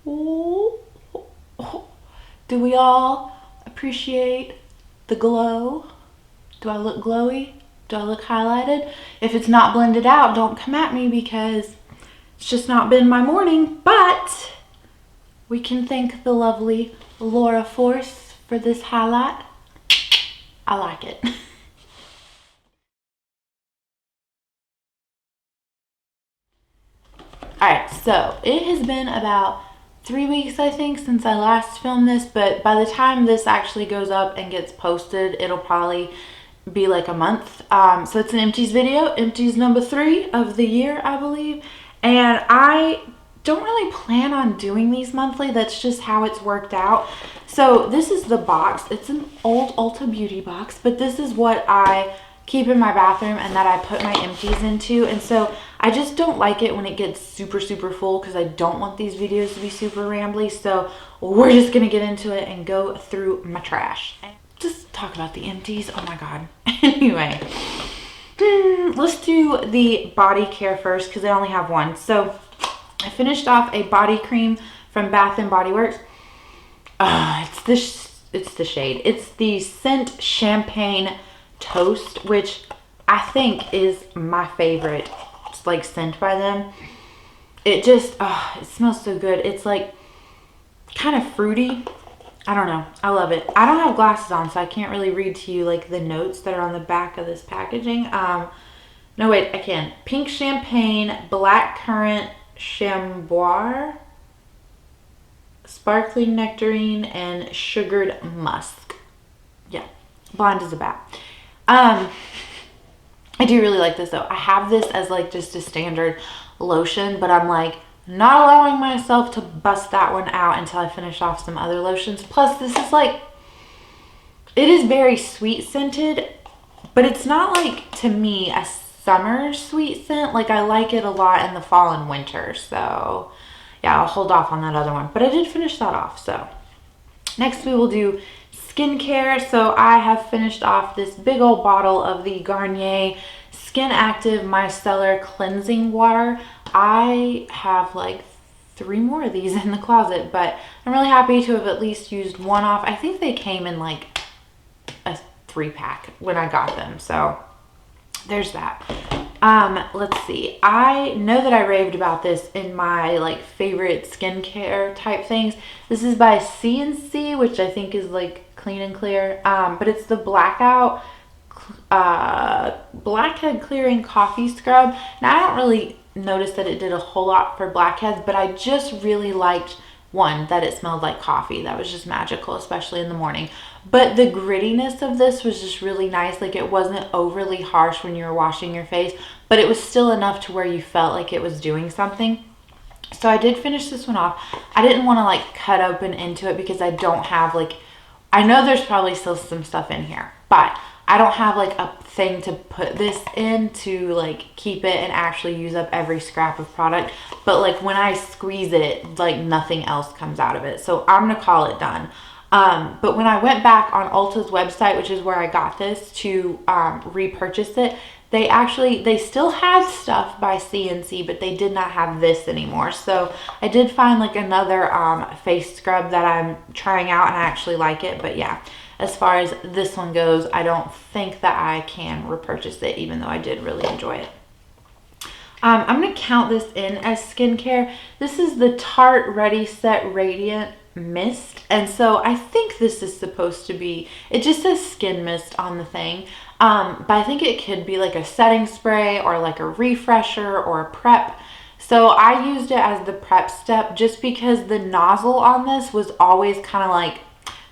Ooh. Do we all appreciate the glow? Do I look glowy? Do I look highlighted? If it's not blended out, don't come at me because it's just not been my morning. But we can thank the lovely Laura Force for this highlight. I like it. Alright, so it has been about 3 weeks, I think, since I last filmed this, but by the time this actually goes up and gets posted, it'll probably be like a month. So it's an Empties video, Empties number 3 of the year, I believe. And I don't really plan on doing these monthly. That's just how it's worked out. So this is the box. It's an old Ulta Beauty box, but this is what I keep in my bathroom and that I put my empties into. And so I just don't like it when it gets super full because I don't want these videos to be super rambly. So we're just gonna get into it and go through my trash. Just talk about the empties. Oh my god. Anyway, let's do the body care first because I only have one. So I finished off a body cream from Bath and Body Works. It's the shade. It's the Scent Champagne Toast, which I think is my favorite like scent by them. It just it smells so good. It's like kind of fruity. I don't know, I love it. I don't have glasses on, so I can't really read to you like the notes that are on the back of this packaging. No wait, I can. Pink champagne, black currant, chamboire, sparkling nectarine, and sugared musk. Yeah, blind as a bat. I do really like this though. I have this as like just a standard lotion, but I'm like not allowing myself to bust that one out until I finish off some other lotions. Plus this is like, it is very sweet scented, but it's not like, to me, a summer sweet scent. Like I like it a lot in the fall and winter. So yeah, I'll hold off on that other one, but I did finish that off. So next we will do skincare. So I have finished off this big old bottle of the Garnier Skin Active Micellar Cleansing Water. I have like 3 more of these in the closet, but I'm really happy to have at least used one off. I think they came in like a 3-pack when I got them, so there's that. Let's see. I know that I raved about this in my like favorite skincare type things. This is by C&C, which I think is like Clean and Clear, but it's the Blackout Blackhead Clearing Coffee Scrub. Now I don't really notice that it did a whole lot for blackheads, but I just really liked one, that it smelled like coffee. That was just magical, especially in the morning. But the grittiness of this was just really nice. Like it wasn't overly harsh when you were washing your face, but it was still enough to where you felt like it was doing something. So I did finish this one off. I didn't want to like cut open into it because I don't have like, I know there's probably still some stuff in here, but I don't have like a thing to put this in to like keep it and actually use up every scrap of product. But like when I squeeze it, like nothing else comes out of it. So I'm gonna call it done. But when I went back on Ulta's website, which is where I got this, to repurchase it, they still had stuff by C&C, but they did not have this anymore. So I did find like another face scrub that I'm trying out and I actually like it. But yeah, as far as this one goes, I don't think that I can repurchase it, even though I did really enjoy it. I'm going to count this in as skincare. This is the Tarte Ready Set Radiant Mist. And so I think this is supposed to be, it just says skin mist on the thing. But I think it could be like a setting spray or like a refresher or a prep. So I used it as the prep step just because the nozzle on this was always kind of like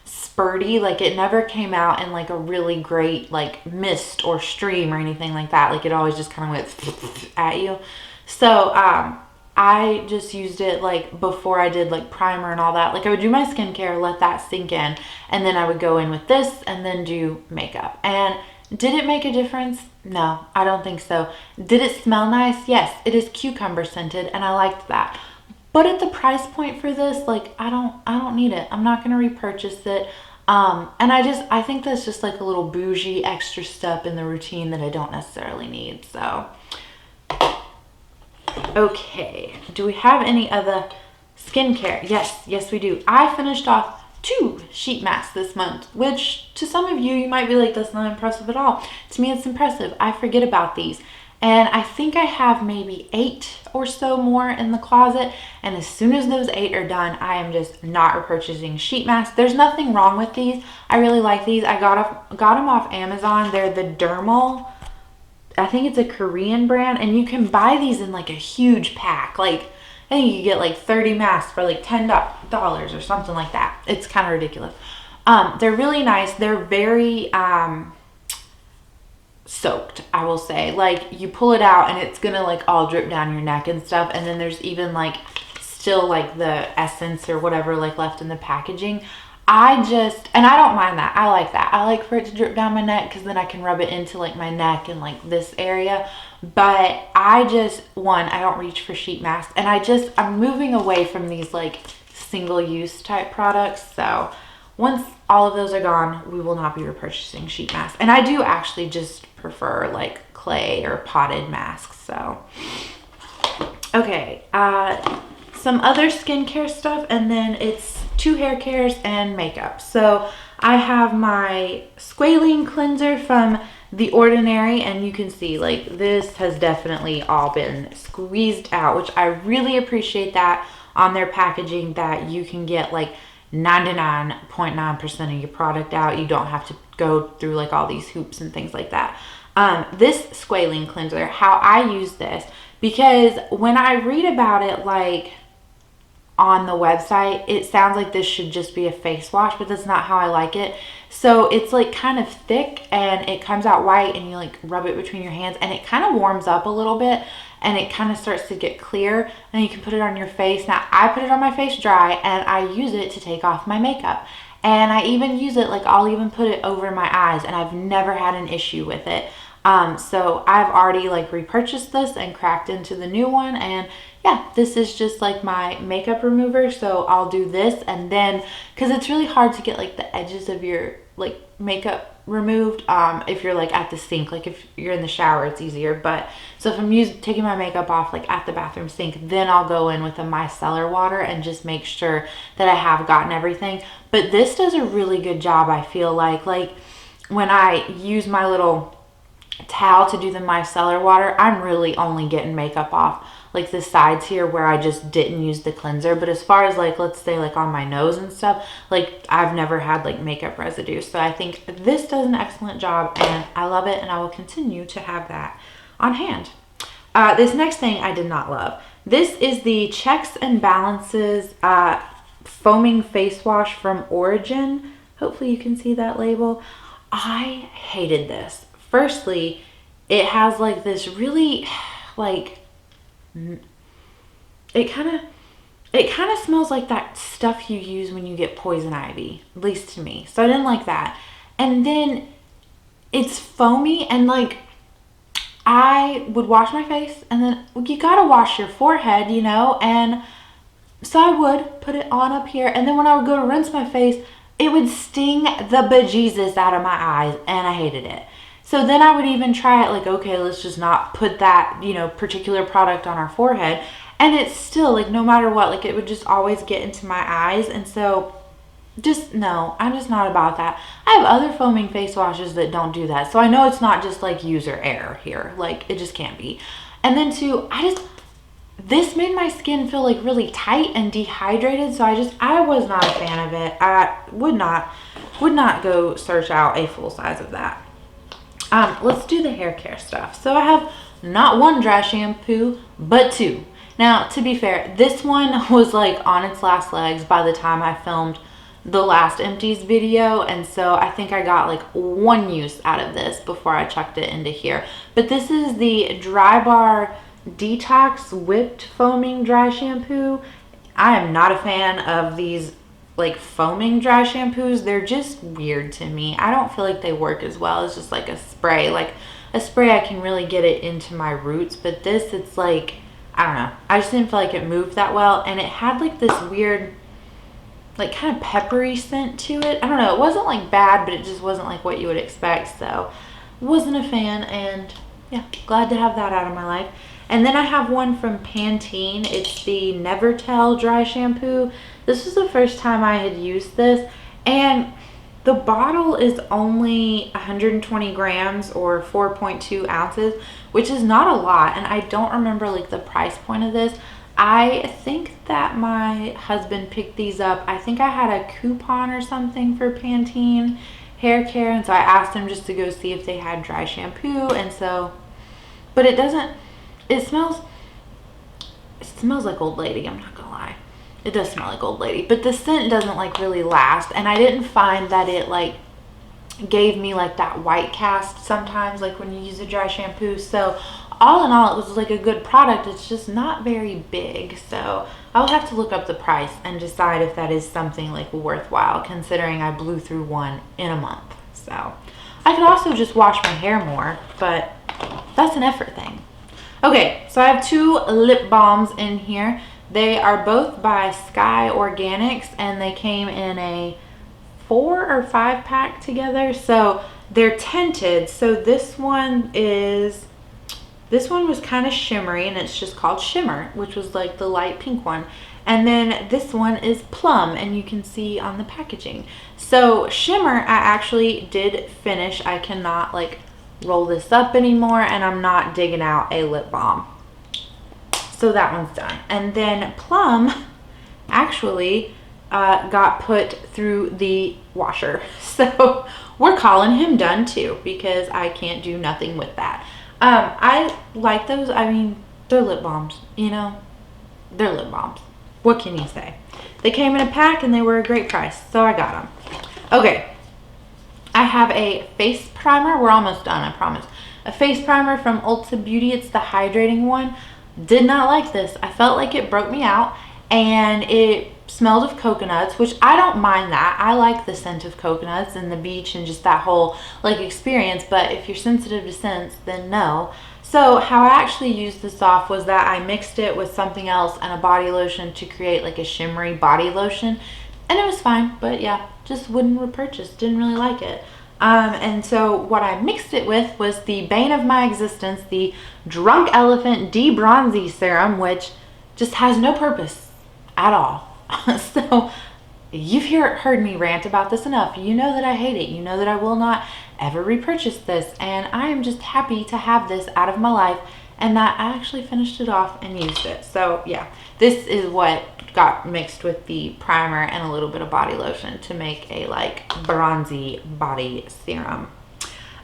spurty. Like it never came out in like a really great like mist or stream or anything like that. Like it always just kind of went at you. So I just used it like before I did like primer and all that. Like I would do my skincare, let that sink in, and then I would go in with this and then do makeup. And did it make a difference? No, I don't think so. Did it smell nice? Yes, it is cucumber scented and I liked that. But at the price point for this, like I don't need it. I'm not gonna repurchase it. And I think that's just like a little bougie extra step in the routine that I don't necessarily need. So okay, do we have any other skincare. Yes, we do. I finished off 2 sheet masks this month, which to some of you might be like, that's not impressive at all. To me, it's impressive. I forget about these. And I think I have maybe 8 or so more in the closet. And as soon as those 8 are done, I am just not repurchasing sheet masks. There's nothing wrong with these. I really like these. I got them off Amazon. They're the Dermal. I think it's a Korean brand. And you can buy these in like a huge pack. Like, I think you get like 30 masks for like $10 or something like that. It's kind of ridiculous. They're really nice. They're very soaked, I will say. Like, you pull it out and it's gonna like all drip down your neck and stuff. And then there's even like still like the essence or whatever like left in the packaging. And I don't mind that. I like that. I like for it to drip down my neck because then I can rub it into like my neck and like this area. But I don't reach for sheet masks, and I'm moving away from these like single use type products. So once all of those are gone, we will not be repurchasing sheet masks. And I do actually just prefer like clay or potted masks. So, okay. Some other skincare stuff, and then it's 2 hair cares and makeup. So I have my squalene cleanser from The Ordinary, and you can see like this has definitely all been squeezed out, which I really appreciate that on their packaging, that you can get like 99.9% of your product out. You don't have to go through like all these hoops and things like that. This squalene cleanser, how I use this, because when I read about it like on the website, it sounds like this should just be a face wash, but that's not how I like it. So it's like kind of thick and it comes out white, and you like rub it between your hands and it kind of warms up a little bit and it kind of starts to get clear, and you can put it on your face. Now I put it on my face dry, and I use it to take off my makeup, and I even use it like I'll even put it over my eyes, and I've never had an issue with it. So I've already like repurchased this and cracked into the new one, and yeah, this is just like my makeup remover. So I'll do this, and then because it's really hard to get like the edges of your like makeup removed if you're like at the sink. Like if you're in the shower, it's easier, but so if I'm taking my makeup off like at the bathroom sink, then I'll go in with a micellar water and just make sure that I have gotten everything. But this does a really good job, I feel like when I use my little towel to do the micellar water, I'm really only getting makeup off like the sides here where I just didn't use the cleanser. But as far as like, let's say like on my nose and stuff, like I've never had like makeup residue. So I think this does an excellent job, and I love it, and I will continue to have that on hand. This next thing I did not love. This is the Checks and Balances foaming face wash from Origin. Hopefully you can see that label. I hated this. Firstly, it has like this really like, it kind of smells like that stuff you use when you get poison ivy, at least to me. So I didn't like that. And then it's foamy, and like I would wash my face, and then you gotta wash your forehead, you know, and so I would put it on up here, and then when I would go to rinse my face, it would sting the bejesus out of my eyes, and I hated it. So then I would even try it like, okay, let's just not put that, you know, particular product on our forehead. And it's still like, no matter what, like it would just always get into my eyes. And so just no, I'm just not about that. I have other foaming face washes that don't do that. So I know it's not just like user error here. Like it just can't be. And then too, this made my skin feel like really tight and dehydrated. So I was not a fan of it. I would not go search out a full size of that. Let's do the hair care stuff. So I have not 1 dry shampoo, but 2. Now, to be fair, this one was like on its last legs by the time I filmed the last Empties video. And so I think I got like 1 use out of this before I chucked it into here. But this is the Dry Bar Detox Whipped Foaming Dry Shampoo. I am not a fan of these like foaming dry shampoos. They're just weird to me. I don't feel like they work as well as just like a spray. Like a spray, I can really get it into my roots, but this, it's like, I don't know. I just didn't feel like it moved that well, and it had like this weird, like kind of peppery scent to it. I don't know. It wasn't like bad, but it just wasn't like what you would expect. So wasn't a fan, and yeah, glad to have that out of my life. And then I have one from Pantene. It's the Never Tell dry shampoo. This was the first time I had used this, and the bottle is only 120 grams or 4.2 ounces, which is not a lot. And I don't remember like the price point of this. I think that my husband picked these up. I think I had a coupon or something for Pantene hair care, and so I asked him just to go see if they had dry shampoo. And so, but it doesn't, it smells like old lady, I'm not gonna lie. It does smell like old lady, but the scent doesn't like really last, and I didn't find that it like gave me like that white cast sometimes like when you use a dry shampoo. So all in all, it was like a good product. It's just not very big, so I'll have to look up the price and decide if that is something like worthwhile, considering I blew through one in a month. So I could also just wash my hair more, but that's an effort thing. Okay, so I have 2 lip balms in here. They are both by Sky Organics, and they came in a 4 or 5 pack together. So they're tinted. So this one was kind of shimmery, and it's just called Shimmer, which was like the light pink one. And then this one is Plum, and you can see on the packaging. So Shimmer, I actually did finish. I cannot like roll this up anymore, and I'm not digging out a lip balm. So that one's done. And then Plum actually got put through the washer. So we're calling him done too, because I can't do nothing with that. I like those. I mean, they're lip balms, you know, they're lip balms. What can you say? They came in a pack and they were a great price, so I got them. Okay. I have a face primer. We're almost done, I promise. A face primer from Ulta Beauty. It's the hydrating one. Did not like this. I felt like it broke me out, and it smelled of coconuts, which I don't mind that. I like the scent of coconuts and the beach and just that whole like experience, but if you're sensitive to scents, then no. So how I actually used this off was that I mixed it with something else and a body lotion to create like a shimmery body lotion, and it was fine. But yeah, just wouldn't repurchase. Didn't really like it. And so what I mixed it with was the bane of my existence, the Drunk Elephant De-Bronzy Serum, which just has no purpose at all. So you've heard me rant about this enough. You know that I hate it. You know that I will not ever repurchase this. And I am just happy to have this out of my life, and that I actually finished it off and used it. So yeah, this is what got mixed with the primer and a little bit of body lotion to make a like bronzy body serum.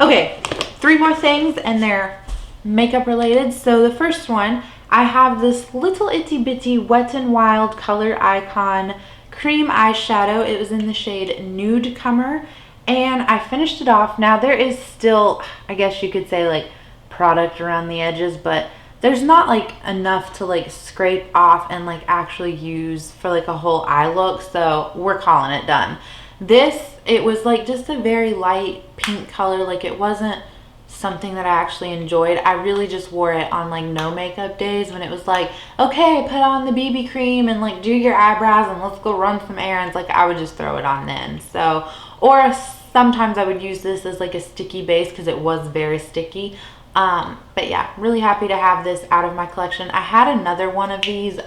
Okay, 3 more things, and they're makeup related. So the first one, I have this little itty bitty Wet n Wild Color Icon cream eyeshadow. It was in the shade Nude Comer, and I finished it off. Now there is still, I guess you could say, like product around the edges, but there's not like enough to like scrape off and like actually use for like a whole eye look, so we're calling it done. This, it was like just a very light pink color. Like it wasn't something that I actually enjoyed. I really just wore it on like no makeup days when it was like, okay, put on the BB cream and like do your eyebrows and let's go run some errands. Like I would just throw it on then. So, or sometimes I would use this as like a sticky base because it was very sticky. But yeah, really happy to have this out of my collection. I had another one of these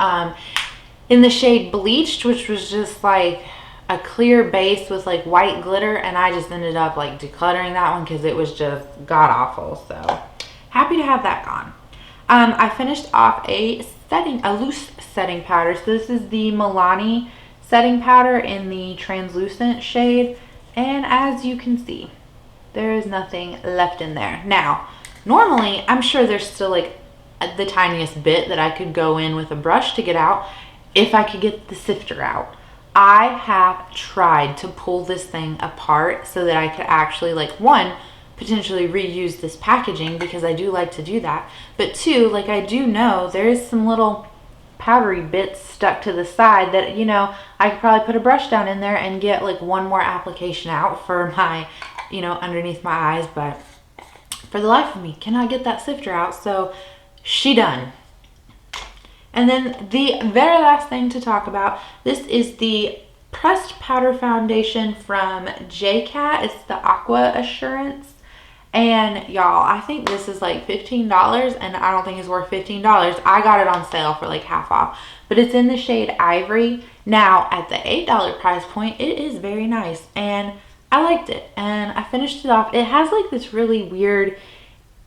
in the shade Bleached, which was just like a clear base with like white glitter, and I just ended up like decluttering that one because it was just god awful. So happy to have that gone. I finished off a loose setting powder. So this is the Milani setting powder in the translucent shade, and as you can see, there is nothing left in there. Now normally I'm sure there's still like the tiniest bit that I could go in with a brush to get out if I could get the sifter out. I have tried to pull this thing apart so that I could actually, like, one, potentially reuse this packaging, because I do like to do that, but two, like, I do know there is some little powdery bits stuck to the side that, you know, I could probably put a brush down in there and get like one more application out for my, you know, underneath my eyes, but for the life of me cannot get that sifter out, so she done. And then the very last thing to talk about, this is the pressed powder foundation from JCat. It's the Aqua Assurance, And y'all, I think this is like $15, and I don't think it's worth $15. I got it on sale for like half off, but it's in the shade Ivory. Now at the $8 price point, it is very nice, and I liked it, and I finished it off. It has like this really weird,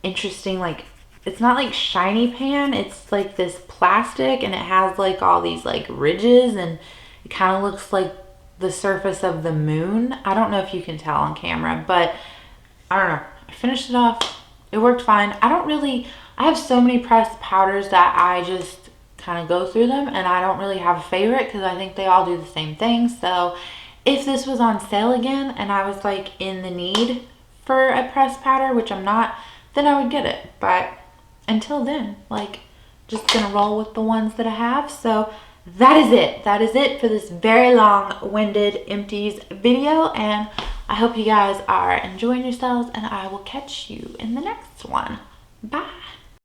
interesting, like, it's not like shiny pan, it's like this plastic, and it has like all these like ridges, and it kind of looks like the surface of the moon. I don't know if you can tell on camera, but I don't know. I finished it off. It worked fine. I have so many pressed powders that I just kind of go through them, and I don't really have a favorite because I think they all do the same thing. So if this was on sale again and I was like in the need for a pressed powder, which I'm not, then I would get it. But until then, like, just gonna roll with the ones that I have. So that is it. That is it for this very long-winded Empties video, and I hope you guys are enjoying yourselves, and I will catch you in the next one. Bye.